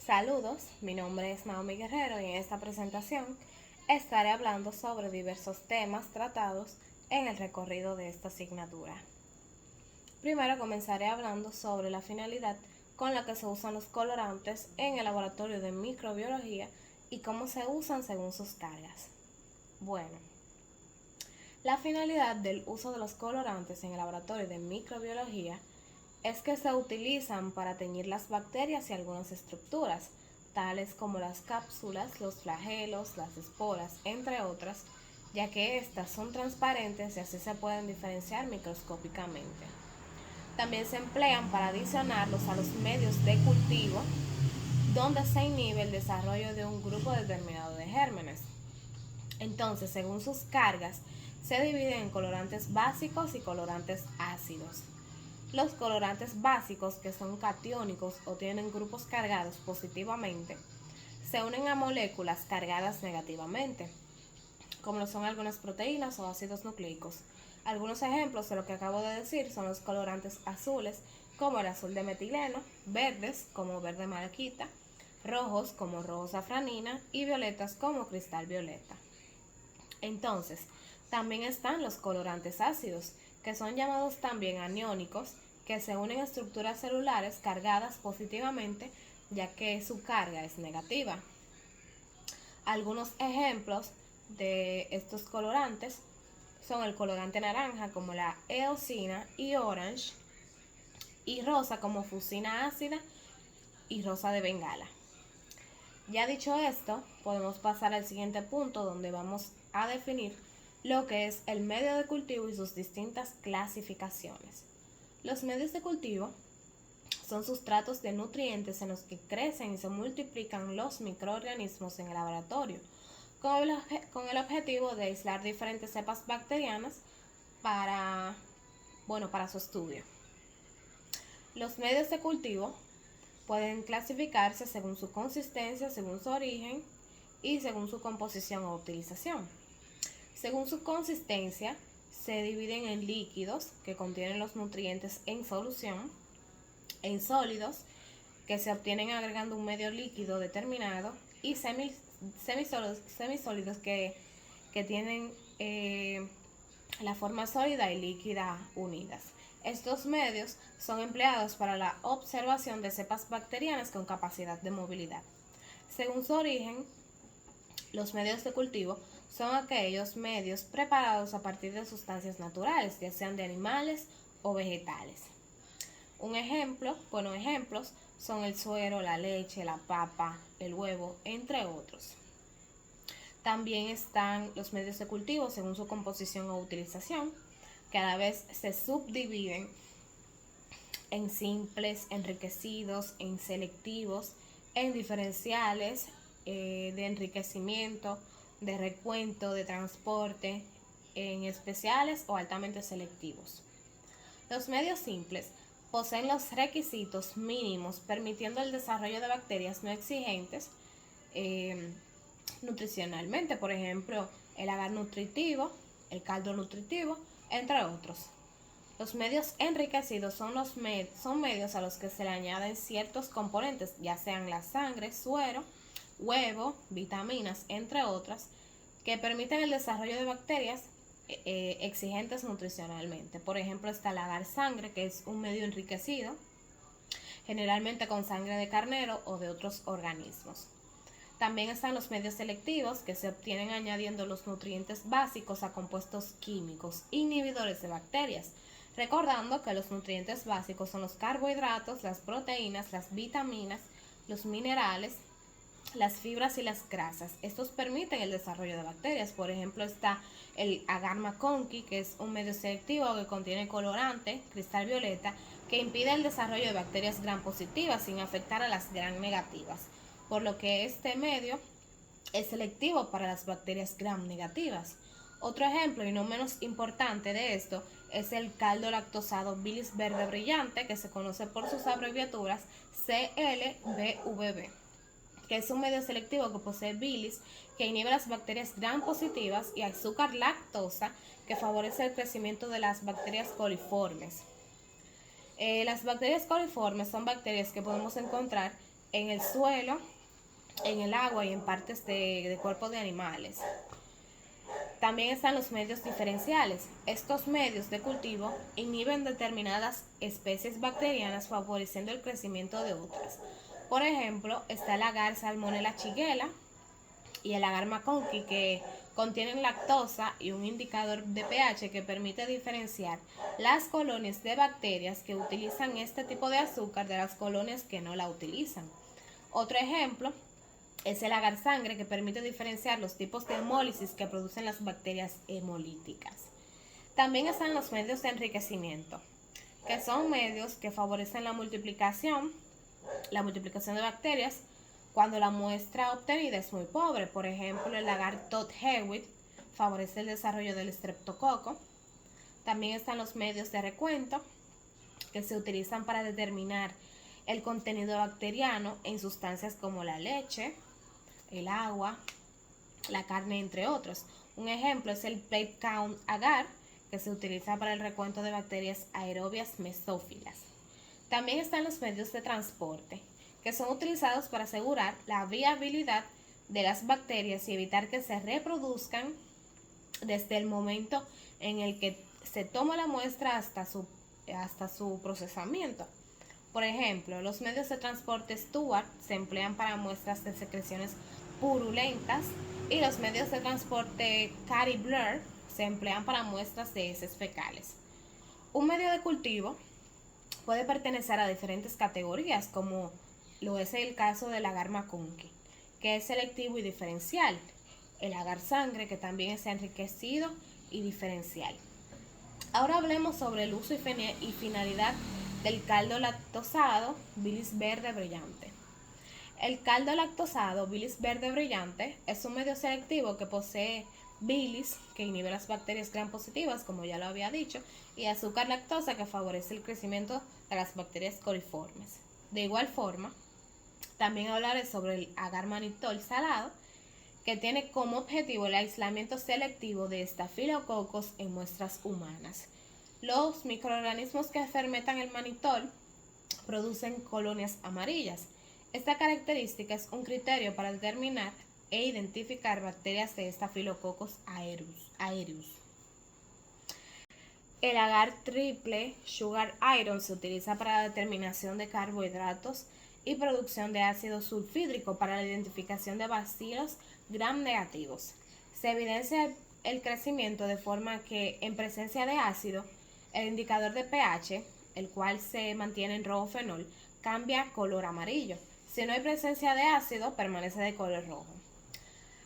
Saludos, mi nombre es Naomi Guerrero y en esta presentación estaré hablando sobre diversos temas tratados en el recorrido de esta asignatura. Primero comenzaré hablando sobre la finalidad con la que se usan los colorantes en el laboratorio de microbiología y cómo se usan según sus cargas. Bueno, la finalidad del uso de los colorantes en el laboratorio de microbiología es que se utilizan para teñir las bacterias y algunas estructuras, tales como las cápsulas, los flagelos, las esporas, entre otras, ya que éstas son transparentes y así se pueden diferenciar microscópicamente. También se emplean para adicionarlos a los medios de cultivo, donde se inhibe el desarrollo de un grupo determinado de gérmenes. Entonces, según sus cargas, se dividen en colorantes básicos y colorantes ácidos. Los colorantes básicos, que son catiónicos o tienen grupos cargados positivamente, se unen a moléculas cargadas negativamente, como lo son algunas proteínas o ácidos nucleicos. Algunos ejemplos de lo que acabo de decir son los colorantes azules, como el azul de metileno, verdes, como verde malaquita, rojos, como rojo safranina, y violetas, como cristal violeta. Entonces, también están los colorantes ácidos, que son llamados también aniónicos, que se unen a estructuras celulares cargadas positivamente, ya que su carga es negativa. Algunos ejemplos de estos colorantes son el colorante naranja, como la eosina y orange, y rosa, como fucina ácida y rosa de bengala. Ya dicho esto, podemos pasar al siguiente punto, donde vamos a definir lo que es el medio de cultivo y sus distintas clasificaciones. Los medios de cultivo son sustratos de nutrientes en los que crecen y se multiplican los microorganismos en el laboratorio, con el objetivo de aislar diferentes cepas bacterianas para, para su estudio. Los medios de cultivo pueden clasificarse según su consistencia, según su origen y según su composición o utilización. Según su consistencia, se dividen en líquidos, que contienen los nutrientes en solución, en sólidos, que se obtienen agregando un medio líquido determinado, y semisólidos que tienen la forma sólida y líquida unidas. Estos medios son empleados para la observación de cepas bacterianas con capacidad de movilidad. Según su origen, los medios de cultivo son aquellos medios preparados a partir de sustancias naturales, ya sean de animales o vegetales. Ejemplos son el suero, la leche, la papa, el huevo, entre otros. También están los medios de cultivo según su composición o utilización, que a la vez se subdividen en simples, enriquecidos, en selectivos, en diferenciales, de enriquecimiento, de recuento, de transporte, en especiales o altamente selectivos. Los medios simples poseen los requisitos mínimos permitiendo el desarrollo de bacterias no exigentes nutricionalmente, por ejemplo, el agar nutritivo, el caldo nutritivo, entre otros. Los medios enriquecidos son medios a los que se le añaden ciertos componentes, ya sean la sangre, suero, huevo, vitaminas, entre otras, que permiten el desarrollo de bacterias exigentes nutricionalmente. Por ejemplo, está el agar sangre, que es un medio enriquecido, generalmente con sangre de carnero o de otros organismos. También están los medios selectivos, que se obtienen añadiendo los nutrientes básicos a compuestos químicos inhibidores de bacterias, recordando que los nutrientes básicos son los carbohidratos, las proteínas, las vitaminas, los minerales, las fibras y las grasas. Estos permiten el desarrollo de bacterias. Por ejemplo, está el agar McConkey, que es un medio selectivo que contiene colorante, cristal violeta, que impide el desarrollo de bacterias gram positivas sin afectar a las gram negativas, por lo que este medio es selectivo para las bacterias gram negativas. Otro ejemplo, y no menos importante de esto, es el caldo lactosado bilis verde brillante, que se conoce por sus abreviaturas CLBVB, que es un medio selectivo que posee bilis, que inhibe las bacterias gram positivas, y azúcar lactosa, que favorece el crecimiento de las bacterias coliformes. Las bacterias coliformes son bacterias que podemos encontrar en el suelo, en el agua y en partes de cuerpos de animales. También están los medios diferenciales. Estos medios de cultivo inhiben determinadas especies bacterianas favoreciendo el crecimiento de otras. Por ejemplo, está el agar Salmonella shigella y el agar McConkey, que contienen lactosa y un indicador de pH que permite diferenciar las colonias de bacterias que utilizan este tipo de azúcar de las colonias que no la utilizan. Otro ejemplo es el agar sangre, que permite diferenciar los tipos de hemólisis que producen las bacterias hemolíticas. También están los medios de enriquecimiento, que son medios que favorecen la multiplicación de bacterias cuando la muestra obtenida es muy pobre. Por ejemplo, el agar Todd Hewitt favorece el desarrollo del estreptococo. También están los medios de recuento, que se utilizan para determinar el contenido bacteriano en sustancias como la leche, el agua, la carne, entre otros. Un ejemplo es el plate count agar, que se utiliza para el recuento de bacterias aerobias mesófilas. También están los medios de transporte, que son utilizados para asegurar la viabilidad de las bacterias y evitar que se reproduzcan desde el momento en el que se toma la muestra hasta su procesamiento. Por ejemplo, los medios de transporte Stuart se emplean para muestras de secreciones purulentas y los medios de transporte Caddy-Blair se emplean para muestras de heces fecales. Un medio de cultivo puede pertenecer a diferentes categorías, como lo es el caso del agar McConkey, que es selectivo y diferencial, el agar sangre, que también es enriquecido y diferencial. Ahora hablemos sobre el uso y finalidad del caldo lactosado bilis verde brillante. El caldo lactosado bilis verde brillante es un medio selectivo que posee bilis, que inhibe las bacterias gram positivas, como ya lo había dicho, y azúcar lactosa, que favorece el crecimiento de las bacterias coliformes. De igual forma, también hablaré sobre el agar mannitol salado, que tiene como objetivo el aislamiento selectivo de estafilococos en muestras humanas. Los microorganismos que fermentan el mannitol producen colonias amarillas. Esta característica es un criterio para determinar e identificar bacterias de Staphylococcus aureus. El agar triple sugar iron se utiliza para la determinación de carbohidratos y producción de ácido sulfídrico para la identificación de bacilos gram negativos. Se evidencia el crecimiento de forma que, en presencia de ácido, el indicador de pH, el cual se mantiene en rojo fenol, cambia color amarillo. Si no hay presencia de ácido, permanece de color rojo.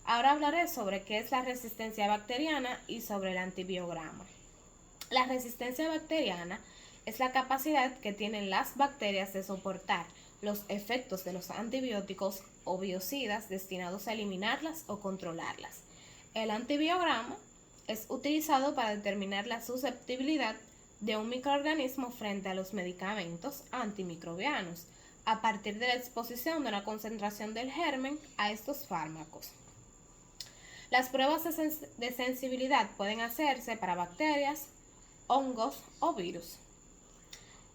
Ahora hablaré sobre qué es la resistencia bacteriana y sobre el antibiograma. La resistencia bacteriana es la capacidad que tienen las bacterias de soportar los efectos de los antibióticos o biocidas destinados a eliminarlas o controlarlas. El antibiograma es utilizado para determinar la susceptibilidad de un microorganismo frente a los medicamentos antimicrobianos a partir de la exposición de una concentración del germen a estos fármacos. Las pruebas de sensibilidad pueden hacerse para bacterias, hongos o virus.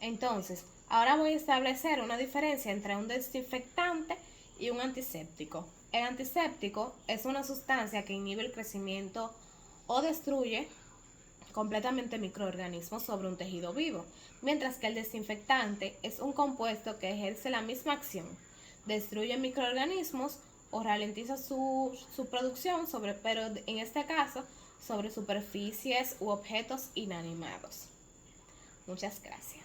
Entonces, ahora voy a establecer una diferencia entre un desinfectante y un antiséptico. El antiséptico es una sustancia que inhibe el crecimiento o destruye completamente microorganismos sobre un tejido vivo, mientras que el desinfectante es un compuesto que ejerce la misma acción, destruye microorganismos o ralentiza su producción, pero en este caso sobre superficies u objetos inanimados. Muchas gracias.